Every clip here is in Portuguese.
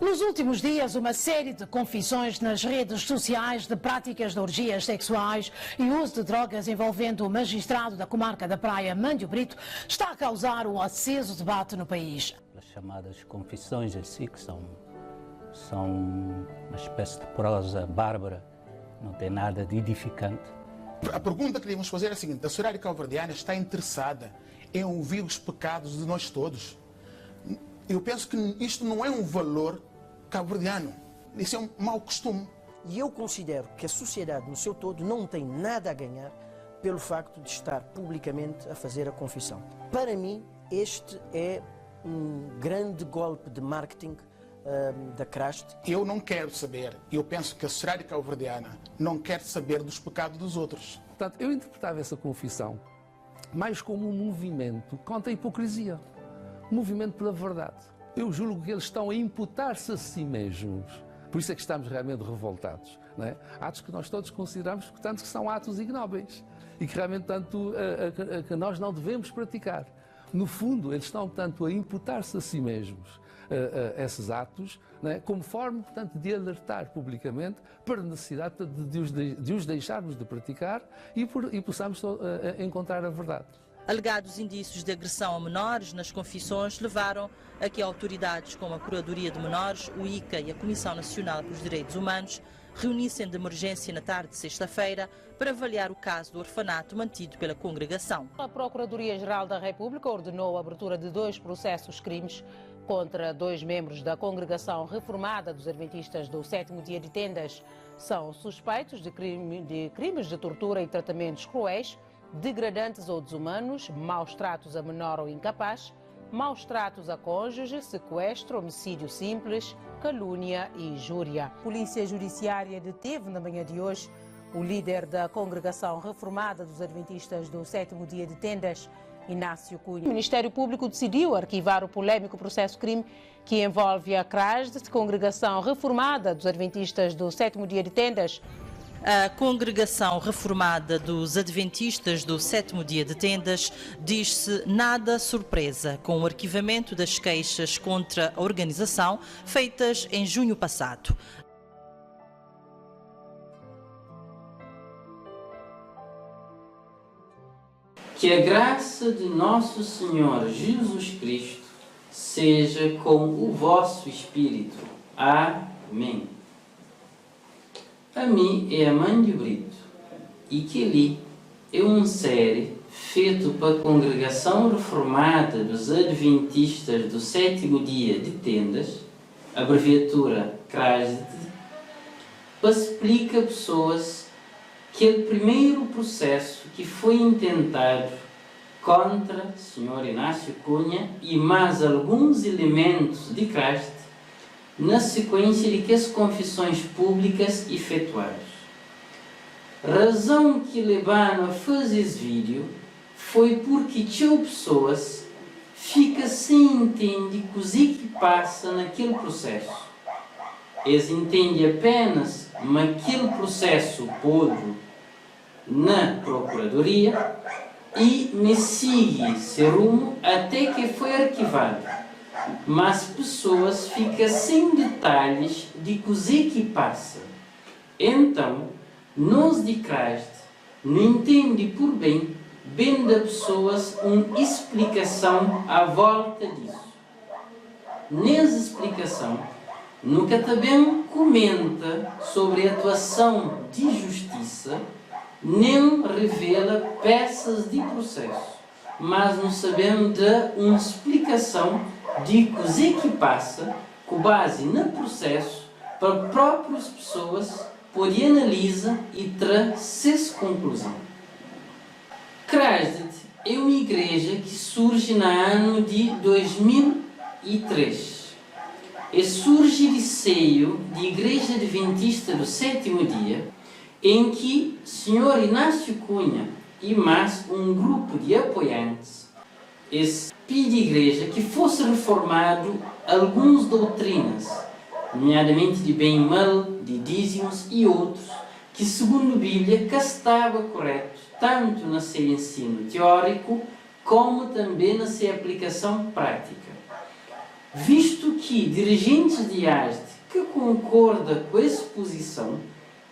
Nos últimos dias, uma série de confissões nas redes sociais de práticas de orgias sexuais e uso de drogas envolvendo o magistrado da comarca da Praia, Mândio Brito, está a causar um aceso debate no país. As chamadas confissões em si, que são uma espécie de prosa bárbara, não tem nada de edificante. A pergunta que queríamos fazer é a seguinte: a sociedade cabo-verdiana está interessada em ouvir os pecados de nós todos? Eu penso que isto não é um valor cabo-verdiano, isso é um mau costume. E eu considero que a sociedade no seu todo não tem nada a ganhar pelo facto de estar publicamente a fazer a confissão. Para mim, este é um grande golpe de marketing da Crast. Eu não quero saber, eu penso que a sociedade cabo-verdiana não quer saber dos pecados dos outros. Portanto, eu interpretava essa confissão mais como um movimento contra a hipocrisia, um movimento pela verdade. Eu julgo que eles estão a imputar-se a si mesmos, por isso é que estamos realmente revoltados, não é? Atos que nós todos consideramos, portanto, que são atos ignóbeis e que realmente, tanto, que nós não devemos praticar. No fundo, eles estão, portanto, a imputar-se a si mesmos esses atos, não é? Como forma, portanto, de alertar publicamente para a necessidade de os deixarmos de praticar e possamos encontrar a verdade. Alegados indícios de agressão a menores nas confissões levaram a que autoridades como a Procuradoria de Menores, o ICA e a Comissão Nacional para os Direitos Humanos reunissem de emergência na tarde de sexta-feira para avaliar o caso do orfanato mantido pela congregação. A Procuradoria-Geral da República ordenou a abertura de 2 processos crimes contra 2 membros da Congregação Reformada dos Adventistas do 7º Dia de Tendas. São suspeitos de crimes de tortura e tratamentos cruéis, degradantes ou desumanos, maus tratos a menor ou incapaz, maus tratos a cônjuge, sequestro, homicídio simples, calúnia e injúria. A Polícia Judiciária deteve na manhã de hoje o líder da Congregação Reformada dos Adventistas do 7º Dia de Tendas, Inácio Cunha. O Ministério Público decidiu arquivar o polêmico processo-crime que envolve a CRASD, Congregação Reformada dos Adventistas do 7º Dia de Tendas. A Congregação Reformada dos Adventistas do 7º Dia de Tendas diz-se nada surpresa com o arquivamento das queixas contra a organização feitas em junho passado. Que a graça de nosso Senhor Jesus Cristo seja com o vosso espírito. Amém. A mim é a Mândio Brito e que ali é uma série feito para a Congregação Reformada dos Adventistas do 7º Dia de Tendas, abreviatura CRASD, para explicar a pessoas que o primeiro processo que foi intentado contra o Sr. Inácio Cunha e mais alguns elementos de CRASD na sequência de que as confissões públicas efetuadas. Razão que levaram a fazer esse vídeo foi porque tinha pessoas fica sem entender o que passa naquele processo. Eles entendem apenas naquele processo pôde na Procuradoria e me sigue esse rumo até que foi arquivado. Mas pessoas ficam sem detalhes de que passa. Então, nós de CRASD não entendemos por bem das pessoas uma explicação à volta disso. Nessa explicação, nunca também comenta sobre a atuação de justiça, nem revela peças de processo, mas não sabemos dar uma explicação de que passa, com base no processo, para próprias pessoas poderem analisar e trazer conclusão. CRASD é uma igreja que surge no ano de 2003. E surge de seio de Igreja Adventista do 7º Dia, em que o Sr. Inácio Cunha e mais um grupo de apoiantes pede à igreja que fosse reformado algumas doutrinas, nomeadamente de bem e mal, de dízimos e outros, que segundo a Bíblia cá estava correto, tanto no seu ensino teórico, como também na sua aplicação prática. visto que dirigentes de haste que concorda com essa posição,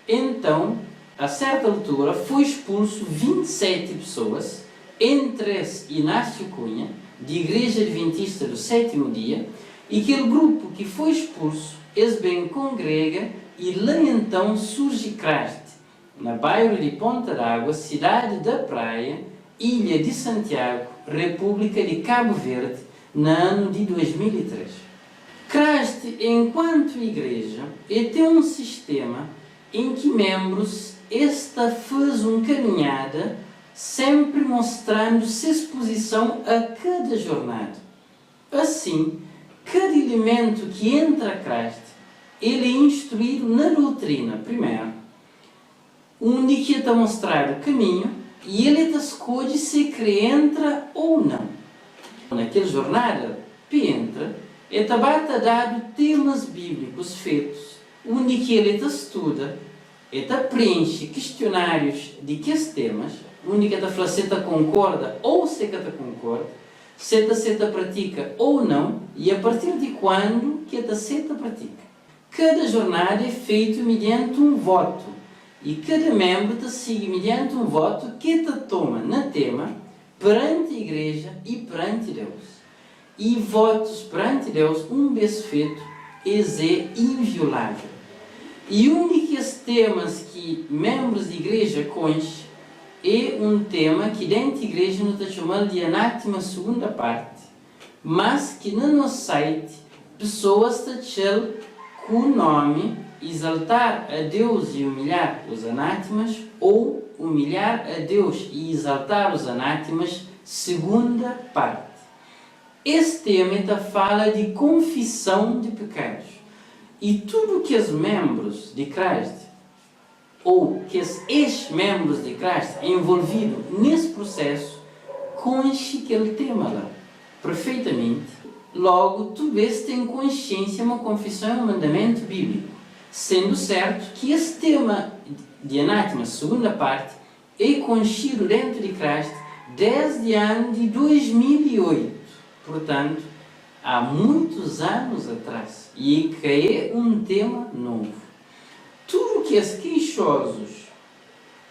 então, a certa altura, foi expulso 27 pessoas, entre elas Inácio Cunha, de Igreja Adventista do Sétimo Dia, e aquele grupo que foi expulso, eles bem congrega, e lá então surge Craste, na bairro de Ponta d'Água, cidade da Praia, Ilha de Santiago, República de Cabo Verde, no ano de 2003. Craste, enquanto igreja, tem um sistema em que membros esta faz uma caminhada, sempre mostrando sua exposição a cada jornada. Assim, cada elemento que entra a Craste, ele é instruído na doutrina, primeiro, onde que está mostrar o caminho, e ele está escolhe se entra ou não. Naquela jornada, entra, está dado temas bíblicos feitos, onde que ele estuda, preenche questionários de que temas, onde que fala se concorda ou se concorda, se pratica ou não, e a partir de quando que se pratica. Cada jornada é feita mediante um voto, e cada membro te segue mediante um voto que te toma na tema perante a igreja e perante Deus. E votos perante Deus, vez feito, é inviolável. E um dos temas que membros de igreja conhecem é um tema que dentro da igreja nós chamamos de anátema segunda parte, mas que no nosso site pessoas estão com o nome exaltar a Deus e humilhar os anátemas, ou humilhar a Deus e exaltar os anátemas, segunda parte. Esse tema fala de confissão de pecados. E tudo que os membros de Cristo, ou que os ex-membros de Cristo envolvidos nesse processo, conhecem aquele tema lá, perfeitamente. Logo, tu vês tem consciência, uma confissão é um mandamento bíblico. Sendo certo que esse tema de anátema, segunda parte, é conhecido dentro de Cristo desde o ano de 2008. Portanto, há muitos anos atrás. E que é um tema novo. Tudo que os queixosos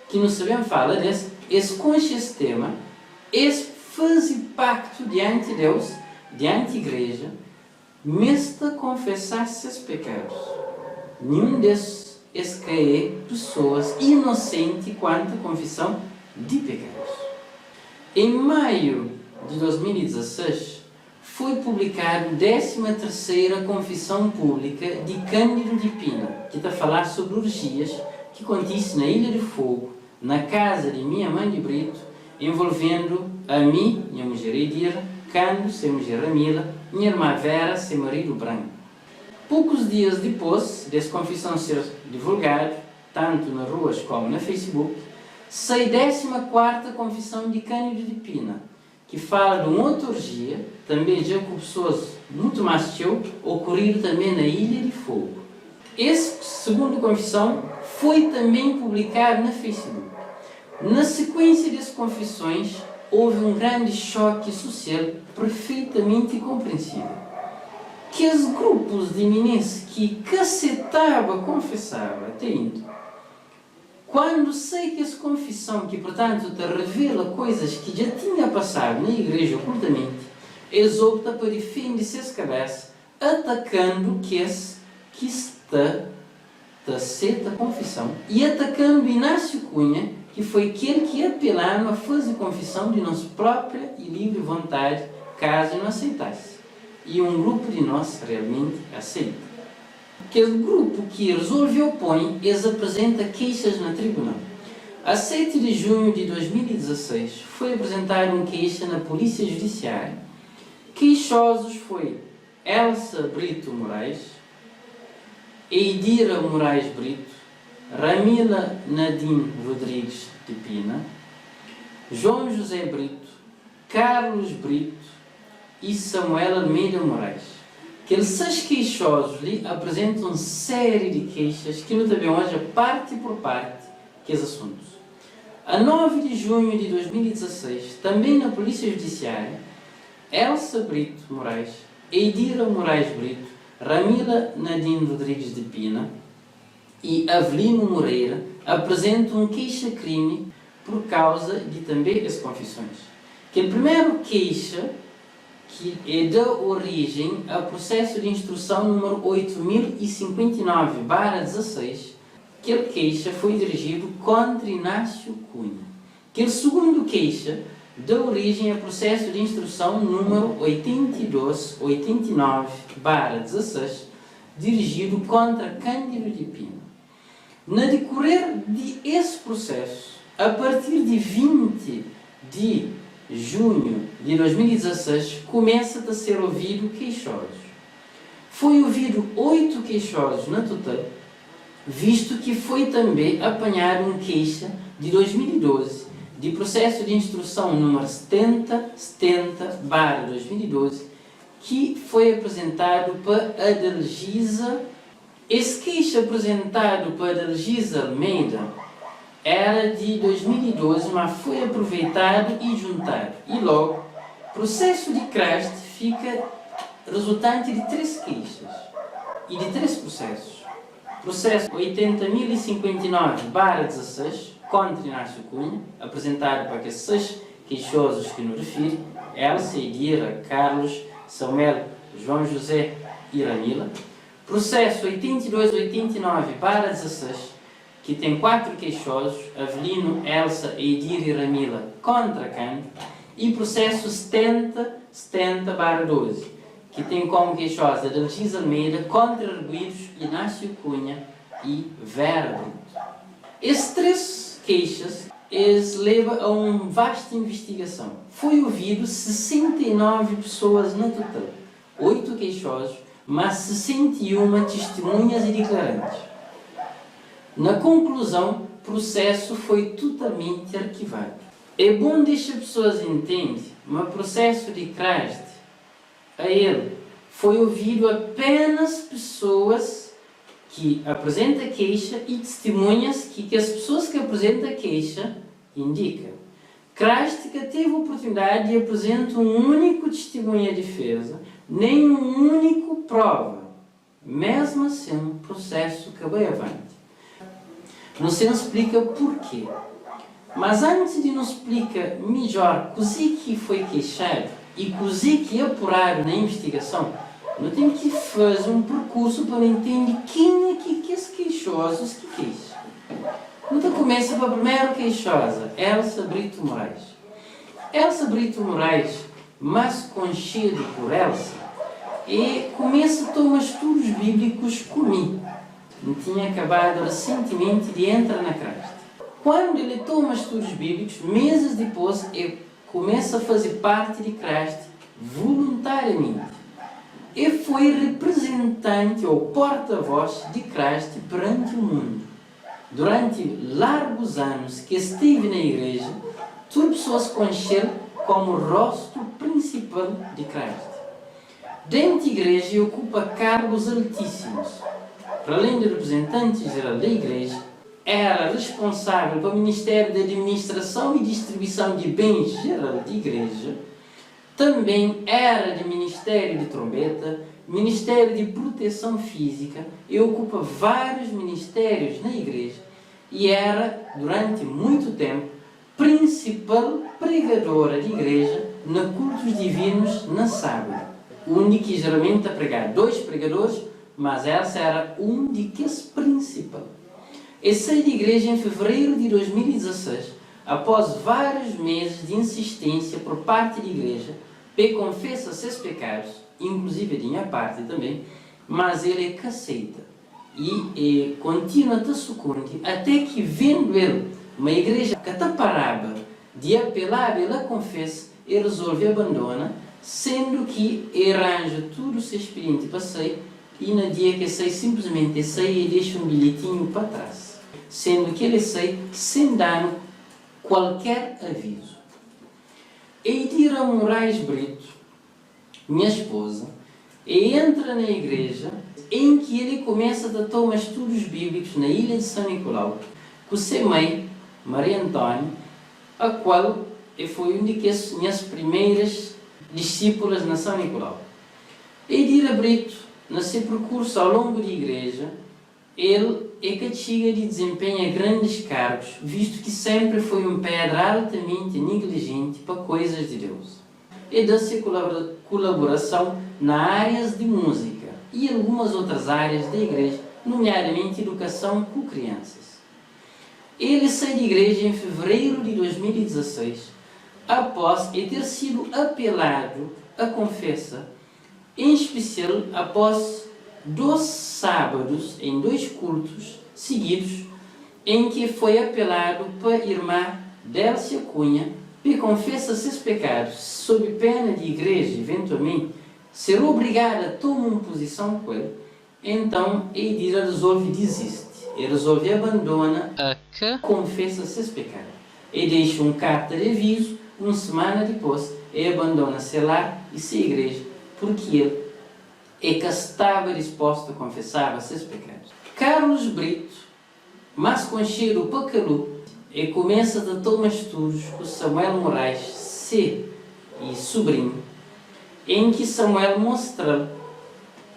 que não sabemos falar desse, eles conhecem esse tema, eles fazem pacto diante de Deus, diante da igreja, mesmo confessar seus pecados. Nenhum desses é pessoas inocentes quanto à confissão de pecados. Em maio de 2016, foi publicada a 13ª Confissão Pública de Cândido de Pina, que está a falar sobre orgias que acontece na Ilha de Fogo, na casa de minha mãe de Brito, envolvendo a mim, minha mulher Edira, Cândido, sua mulher Ramila, minha irmã Vera, seu marido Branco. Poucos dias depois dessa confissão ser divulgada, tanto nas ruas como no Facebook, sai a 14ª Confissão de Cândido de Pina, que fala de uma outra orgia, também já com pessoas muito mais que eu, ocorrido também na Ilha de Fogo. Essa segunda confissão foi também publicada no Facebook. Na sequência dessas confissões, houve um grande choque social perfeitamente compreensível. Que os grupos de meninos que cacetava, confessava, tendo, quando sei que essa confissão, que portanto te revela coisas que já tinha passado na igreja ocultamente, eles optam para defender suas cabeças, atacando que está da seta confissão, e atacando Inácio Cunha, que foi aquele que apelava a fazer confissão de nossa própria e livre vontade, caso não aceitasse. E um grupo de nós realmente aceita. Que o grupo que resolve opõe, eles apresenta queixas na tribunal. A 7 de junho de 2016 foi apresentada uma queixa na Polícia Judiciária. Queixosos foi Elsa Brito Moraes, Eidira Moraes Brito, Ramila Nadine Rodrigues de Pina, João José Brito, Carlos Brito e Samuel Almeida Moraes. Aqueles 6 queixosos lhe apresentam uma série de queixas que não também hoje parte por parte que os assuntos. A 9 de junho de 2016, também na Polícia Judiciária, Elsa Brito Moraes Eidira Moraes Brito, Ramila Nadine Rodrigues de Pina e Avelino Moreira apresentam queixa-crime por causa de também as confissões. Que a primeira queixa que dá origem ao processo de instrução número 8059/16, que a queixa foi dirigido contra Inácio Cunha. Que a segunda queixa dá origem ao processo de instrução número 8289/16, dirigido contra Cândido de Pina. Na decorrer desse processo, a partir de 20 de junho de 2016, começa a ser ouvido queixosos. Foi ouvido 8 queixosos na total, visto que foi também apanhado queixa de 2012, de processo de instrução número 7070/2012, que foi apresentado para Adelgisa. Esse queixa apresentado para Adelgisa Almeida era de 2012, mas foi aproveitado e juntado. E logo, processo de CRAST fica resultante de 3 queixas e de 3 processos. Processo 80.059/16 contra Inácio Cunha, apresentado para aqueles 6 queixosos que nos refiro: Elsa, Eidira, Carlos, Samuel, João José e Ramila. Processo 8289/16, que tem 4 queixosos: Avelino, Elsa, Eidira e Ramila, contra Cândido. E processo 7070/12, que tem como queixosos Adelgisa Almeida, contra arguidos Inácio Cunha e Vera Brito. Esses 3 queixas levam a uma vasta investigação. Foi ouvido 69 pessoas no total, 8 queixosos, mas 61 testemunhas e declarantes. Na conclusão, o processo foi totalmente arquivado. É bom deixar as pessoas entenderem, mas o processo de CRAST, a ele, foi ouvido apenas pessoas que apresentam queixa e testemunhas que as pessoas que apresentam queixa indicam. CRAST que teve a oportunidade de apresentar um único testemunha de defesa, nem um único prova. Mesmo assim, o processo acabou avante. Não se nos explica porquê. Mas antes de nos explicar melhor o que foi queixado e o que é apurado na investigação, nós temos que fazer um percurso para entender quem é que os queixosos que queixam. Então começa pela primeira queixosa, Elsa Brito Moraes. Elsa Brito Moraes, mais conhecida por Elsa, começa a tomar estudos bíblicos comigo. Ele tinha acabado recentemente de entrar na CRAST. Quando ele toma estudos bíblicos, meses depois, ele começa a fazer parte de CRAST voluntariamente. E foi representante ou porta-voz de CRAST perante o mundo. Durante largos anos que esteve na igreja, todas as pessoas conheceram como o rosto principal de CRAST. Dentro da igreja, ocupa cargos altíssimos. Para além de representante geral da igreja, era responsável pelo Ministério de Administração e Distribuição de Bens Geral da igreja. Também era de Ministério de Trombeta, Ministério de Proteção Física e ocupa vários ministérios na igreja. E era, durante muito tempo, principal pregadora de igreja nos cultos divinos na sábado. Onde que geralmente a pregar 2 pregadores, mas essa era um de que principal. E saí da igreja em fevereiro de 2016, após vários meses de insistência por parte da igreja, para confessar seus pecados, inclusive de minha parte também, mas ele é aceita e continua a sucumbir, até que vendo ele uma igreja que está parada de apelar pela confessa, ele resolve abandonar, sendo que ele arranja todo o seu expediente para sair, e no dia que sai, simplesmente sai e deixa um bilhetinho para trás, sendo que ele sai sem dar qualquer aviso. Eidira Moraes Brito, minha esposa, entra na igreja em que ele começa a tomar estudos bíblicos na ilha de São Nicolau, com sua mãe, Maria Antônia, a qual foi uma das minhas primeiras discípulas na São Nicolau. Edira Brito, no seu percurso ao longo da igreja, ele é que chega de desempenha grandes cargos, visto que sempre foi um pedra altamente negligente para coisas de Deus. E dá-se colaboração nas áreas de música e algumas outras áreas da igreja, nomeadamente educação com crianças. Ele sai da igreja em fevereiro de 2016, após ter sido apelado à confessa, em especial após 2 sábados em 2 cultos seguidos, em que foi apelado para a irmã Délcia Cunha para confessar seus pecados, sob pena de a igreja, eventualmente, ser obrigada a tomar uma posição com ele. Então, Edira resolve desistir. Ele resolve abandonar a que confessa seus pecados. E deixa uma carta de aviso, uma semana depois, e abandona seu lar e sua igreja, porque ele é que estava disposto a confessar seus pecados. Carlos Brito, mais conhecido para Calu, e começa a tomar estudos com Samuel Moraes, seu e sobrinho, em que Samuel mostra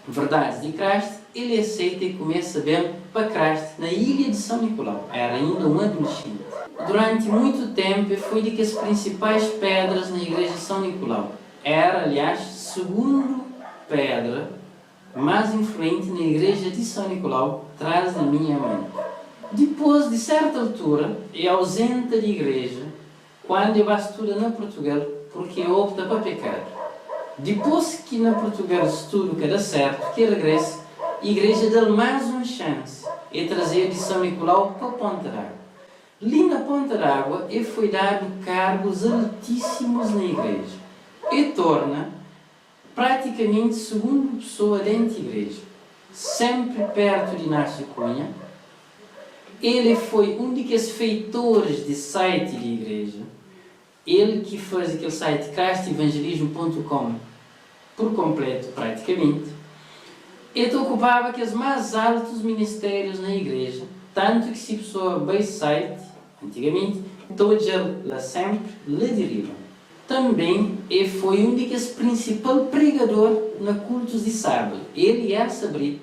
verdades de Cristo. Ele aceita e começa bem para Cristo na ilha de São Nicolau. Era ainda um adolescente. Durante muito tempo foi de que as principais pedras na igreja de São Nicolau. Era, aliás, segundo pedra mais influente na igreja de São Nicolau, atrás da minha mãe. Depois de certa altura, é ausente da igreja quando vai estudar na Portugal, porque opta para pecar. Depois que na Portugal estudo que dá certo, que regressa, a igreja dá mais uma chance e trazer de São Nicolau para Ponta d'Água. Ali na Ponta d'Água, ele foi dado cargos altíssimos na igreja e torna praticamente segunda pessoa dentro da igreja, sempre perto de Inácio Cunha. Ele foi um dos feitores de site da igreja, ele que fez aquele site cristevangelismo.com por completo praticamente. Ele ocupava aqueles mais altos ministérios na igreja, tanto que se a pessoa bem site, antigamente, todos lá sempre lhe derivam. Também ele foi um dos principais pregadores na cultos de sábado. Ele e Elsa Brito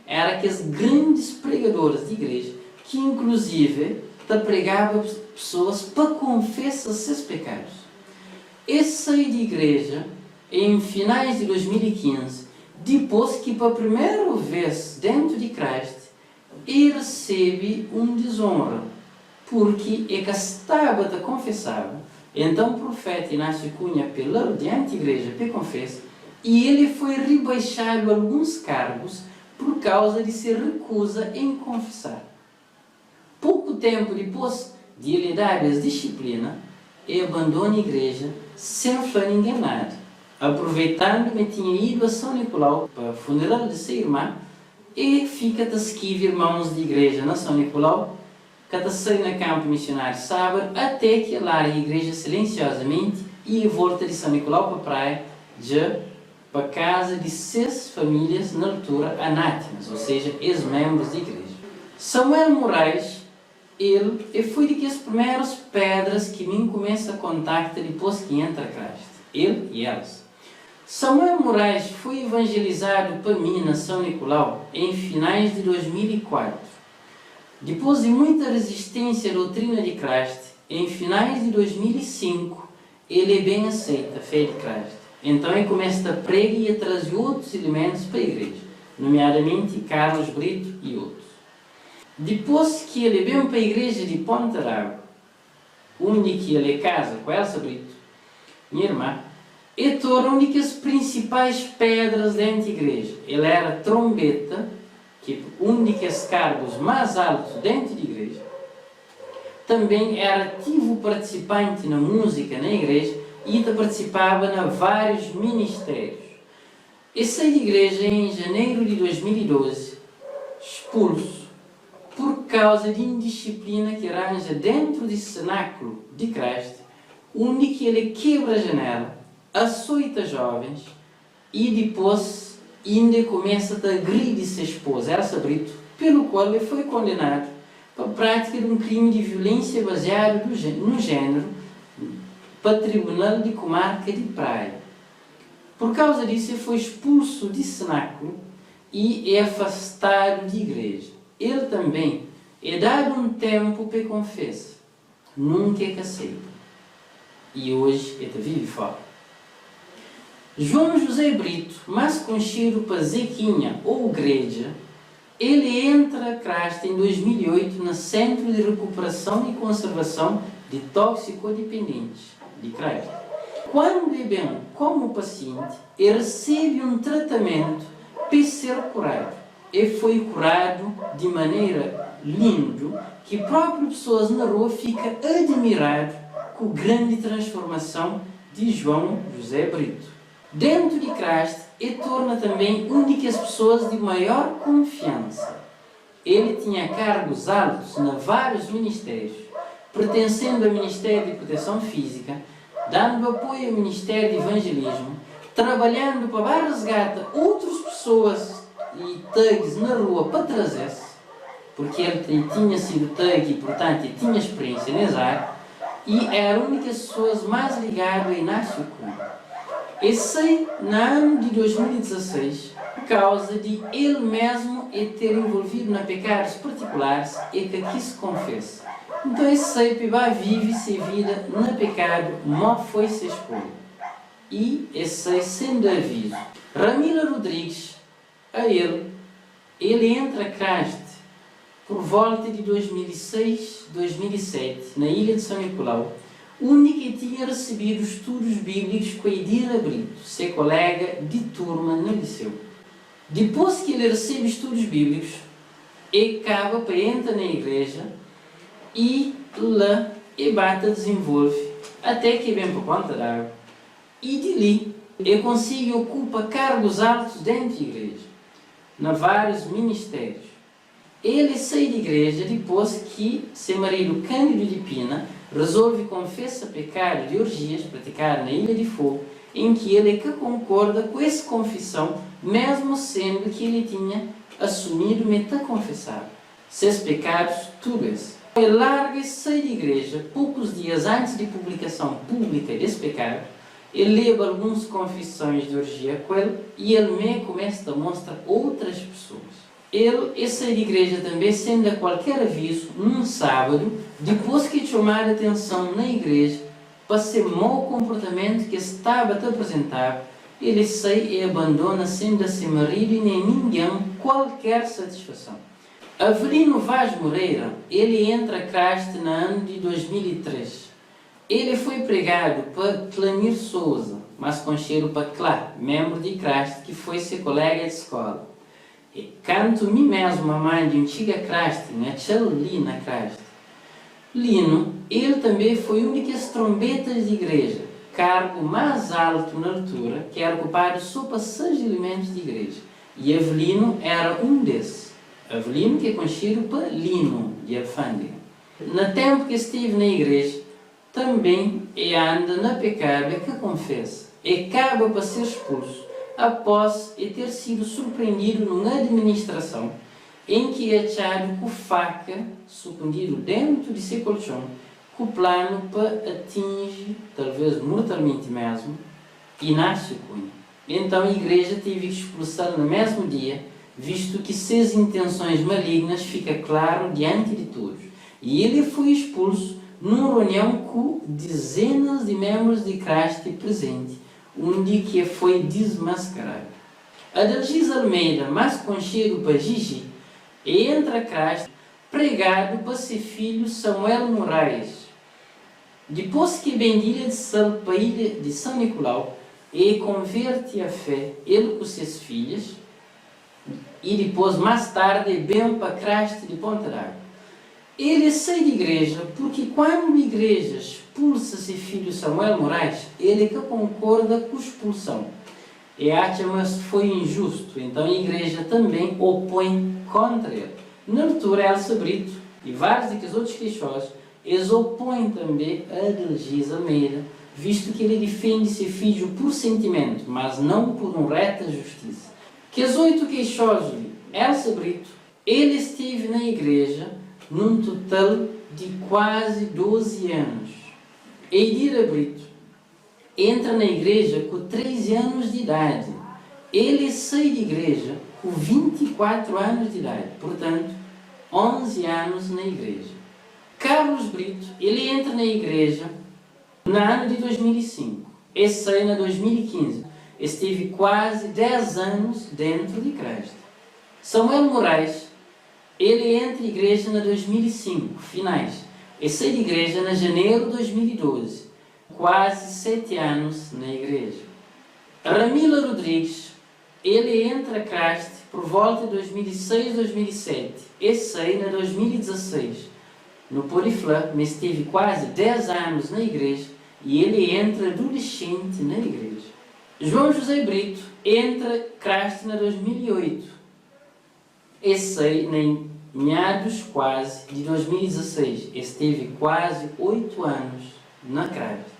eram aqueles grandes pregadores de igreja que inclusive pregavam pessoas para confessar seus pecados. Ele saiu de igreja em finais de 2015, depois que pela primeira vez dentro de Cristo ele recebe uma desonra, porque ele estava a confessar. Então o profeta Inácio Cunha apelou diante da igreja para confessar, e ele foi rebaixado a alguns cargos por causa de se recusa em confessar. Pouco tempo depois de ele dar as disciplinas, ele abandona a igreja sem falar ninguém nada, aproveitando que tinha ido a São Nicolau para o funeral de sua irmã, e fica a esquivar irmãos de igreja na São Nicolau, que sai na campo missionário sábado, até que larga a igreja silenciosamente e volta de São Nicolau para a praia, já para a casa de 6 famílias na altura anátemas, ou seja, ex-membros da igreja. Samuel Moraes, ele foi de que as primeiras pedras que me começa a contactar depois que entra a Cristo. Ele e elas. Samuel Moraes foi evangelizado para mim na São Nicolau em finais de 2004. Depois de muita resistência à doutrina de Cristo, em finais de 2005, ele é bem aceita a fé de Cristo. Então ele começa a pregar e a trazer outros elementos para a igreja, nomeadamente Carlos Brito e outros. Depois que ele vem para a igreja de Ponta d'Água, onde que ele casa com Elsa Brito, minha irmã, ele torna uma das principais pedras dentro da igreja. Ele era trombeta, que um dos cargos mais altos dentro da igreja. Também era ativo participante na música na igreja e participava em vários ministérios. Ele saiu da igreja em janeiro de 2012, expulso por causa de indisciplina que arranja dentro do cenáculo de Cristo, onde que ele quebra a janela, açoita jovens e depois ainda começa a agredir sua esposa, Elsa Brito, pelo qual ele foi condenado para a prática de um crime de violência baseado no género para o Tribunal de Comarca de Praia. Por causa disso, ele foi expulso de cenáculo e é afastado de igreja. Ele também é dado um tempo para confessar. Nunca é que aceita. E hoje ele vive fora. João José Brito, mais conhecido para Zequinha ou Igreja, ele entra a Craste em 2008 no Centro de Recuperação e Conservação de Toxicodependentes de Craste. Quando é bem como paciente, ele recebe um tratamento para ser curado. Ele foi curado de maneira linda, que próprias pessoas na rua ficam admiradas com a grande transformação de João José Brito. Dentro de Craste, ele torna também únicas pessoas de maior confiança. Ele tinha cargos altos em vários ministérios, pertencendo ao Ministério de Proteção Física, dando apoio ao Ministério de Evangelismo, trabalhando para resgatar outras pessoas e tags na rua para trazer-se, porque ele tinha sido tag e, portanto, ele tinha experiência nessa área, e era a única pessoa mais ligada ao Inácio Cunha. Esse no ano de 2016, por causa de ele mesmo ter envolvido na pecados particulares e que aqui se confessa. Então esse vai vive sua vida no pecado, não foi se expor. E esse sendo aviso. Ramila Rodrigues, a ele entra a Craste por volta de 2006, 2007, na ilha de São Nicolau, única que tinha recebido estudos bíblicos com a Edila Brito, seu colega de turma no liceu. Depois que ele recebe estudos bíblicos, ele acaba para entrar na igreja e lá ele bate, desenvolve, até que vem para conta d'água. E de ali, ele consegue ocupar cargos altos dentro da igreja, em vários ministérios. Ele sai da igreja depois que seu marido Cândido de Pina resolve confessar pecado de orgias praticado na Ilha de Fogo, em que ele concorda com essa confissão, mesmo sendo que ele tinha assumido metaconfessado seus pecados, tudo isso. Ele larga e sai da igreja poucos dias antes da publicação pública desse pecado. Ele leva algumas confissões de orgia com ele e ele mesmo começa a mostrar outras pessoas. Ele sai da igreja também sem dar qualquer aviso, num sábado, depois que chamar a atenção na igreja para seu mau comportamento que estava a apresentar. Ele sai e abandona sem dar seu marido e nem ninguém qualquer satisfação. Avelino Vaz Moreira, ele entra a Craste no ano de 2003. Ele foi pregado para Clanir Souza, mas conhecido para Clá, membro de Craste, que foi seu colega de escola. E canto mim mesmo a mãe de antiga Craste, ali na Craste. Lino, ele também foi o único trombetas de igreja, cargo mais alto na altura, que era ocupado só para 6 elementos de igreja. E Avelino era um desses. Avelino, que é conhecido para Lino, de Alfândega. No tempo que esteve na igreja, também anda na pecado que confessa. E acaba para ser expulso, após ter sido surpreendido numa administração em que é achado com faca suspendido dentro de seu colchão, com o plano para atingir, talvez mortalmente mesmo, Inácio Cunha. Então a igreja teve que expulsá-lo no mesmo dia, visto que suas intenções malignas ficam claro diante de todos. E ele foi expulso numa reunião com dezenas de membros de Craste presente, onde que foi desmascarado. Adelgis Almeida, mais conhecido para Gigi, entra a Craste pregado para seu filho Samuel Moraes. Depois que Bendilha de Sal para a ilha de São Nicolau, ele converte a fé, ele com seus filhos, e depois, mais tarde, vem para Craste de Ponta d'Água. Ele sai da igreja porque quando a igreja expulsa seu filho Samuel Moraes, ele que concorda com a expulsão. E acha que foi injusto, então a igreja também opõe contra ele. Na altura, Elsa Brito e vários daqueles outros queixosos, eles opõem também a Adelgis Almeida, visto que ele defende seu filho por sentimento, mas não por uma reta justiça. Que os 8 queixosos, Elsa Brito, ele esteve na igreja num total de quase 12 anos. Edila Brito, entra na igreja com 13 anos de idade. Ele sai de igreja com 24 anos de idade. Portanto, 11 anos na igreja. Carlos Brito, ele entra na igreja no ano de 2005. E sai em 2015. Esteve quase 10 anos dentro de Cristo. Samuel Moraes, ele entra na igreja em 2005, finais. E sai de igreja em janeiro de 2012. Quase 7 anos na igreja. Ramila Rodrigues, ele entra a Cristo por volta de 2006, 2007. E sai em 2016. No Poriflã, mas esteve quase 10 anos na igreja e ele entra adolescente na igreja. João José Brito entra Cristo em 2008. E sai em meados quase de 2016. Esteve quase 8 anos na Cristo.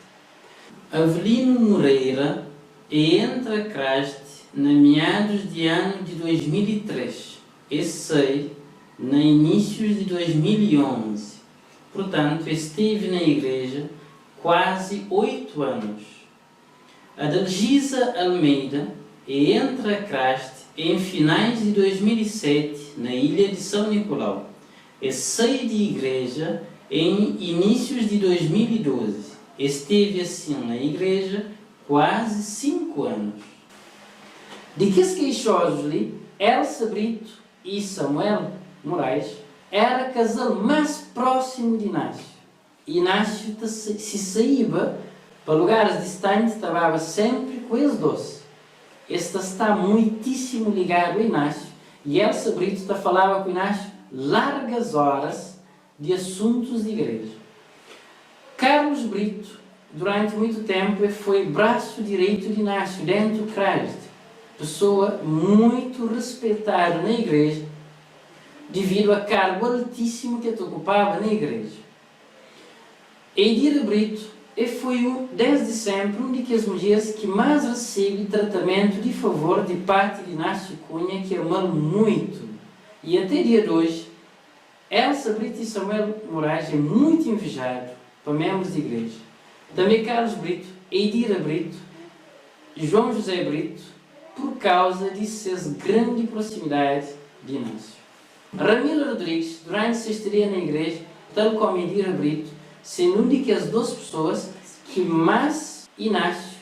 Avelino Moreira entra Cristo na meados de ano de 2003 e sai no início de 2011. Portanto, esteve na igreja quase 8 anos. Adalgisa Almeida entra Cristo em finais de 2007 na ilha de São Nicolau e sai de igreja em inícios de 2012. Esteve assim na igreja quase 5 anos. De que os queixosos ali, Elsa Brito e Samuel Moraes era o casal mais próximo de Inácio. Inácio se saía para lugares distantes, trabalhava sempre com eles dois. Este está muitíssimo ligado a Inácio e Elsa Brito falava com Inácio largas horas de assuntos de igreja. Carlos Brito, durante muito tempo, foi braço direito de Inácio dentro do Cristo. Pessoa muito respeitada na igreja, devido ao cargo altíssimo que ocupava na igreja. Edira Brito foi, desde sempre, uma das mulheres que mais recebe tratamento de favor de parte de Inácio Cunha, que amou muito. E até dia de hoje, Elsa Brito e Samuel Moraes é muito invejado para membros da igreja. Também Carlos Brito, Edira Brito, João José Brito, por causa de sua grande proximidade de Inácio. Ramila Rodrigues, durante sua estadia na igreja, tal como Edira Brito, sendo uma das 2 pessoas que mais Inácio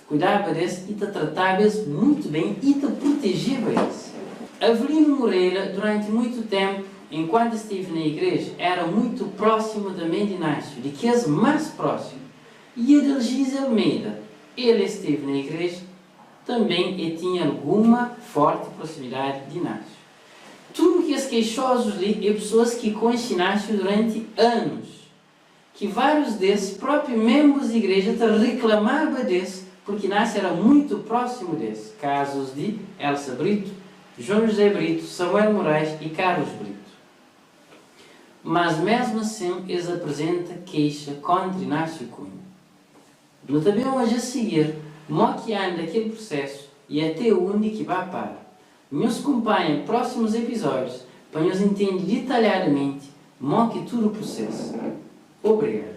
cuidava deles e tratava eles muito bem e protegeva eles. Avelino Moreira, durante muito tempo, enquanto esteve na igreja, era muito próximo também de Inácio, de que és mais próximo. E Adalgisa Almeida, ele esteve na igreja também e tinha alguma forte proximidade de Inácio. Tudo que os queixosos ali é pessoas que conhecem Inácio durante anos, que vários desses próprios membros da igreja reclamavam desse, porque Inácio era muito próximo desse. Casos de Elsa Brito, João José Brito, Samuel Moraes e Carlos Brito. Mas mesmo assim, eles apresentam queixa contra Inácio Cunha. No também hoje a seguir, moqueando aquele processo e até onde que vai parar. Nos acompanhem em próximos episódios para nos entender detalhadamente moque todo o processo. Obrigado.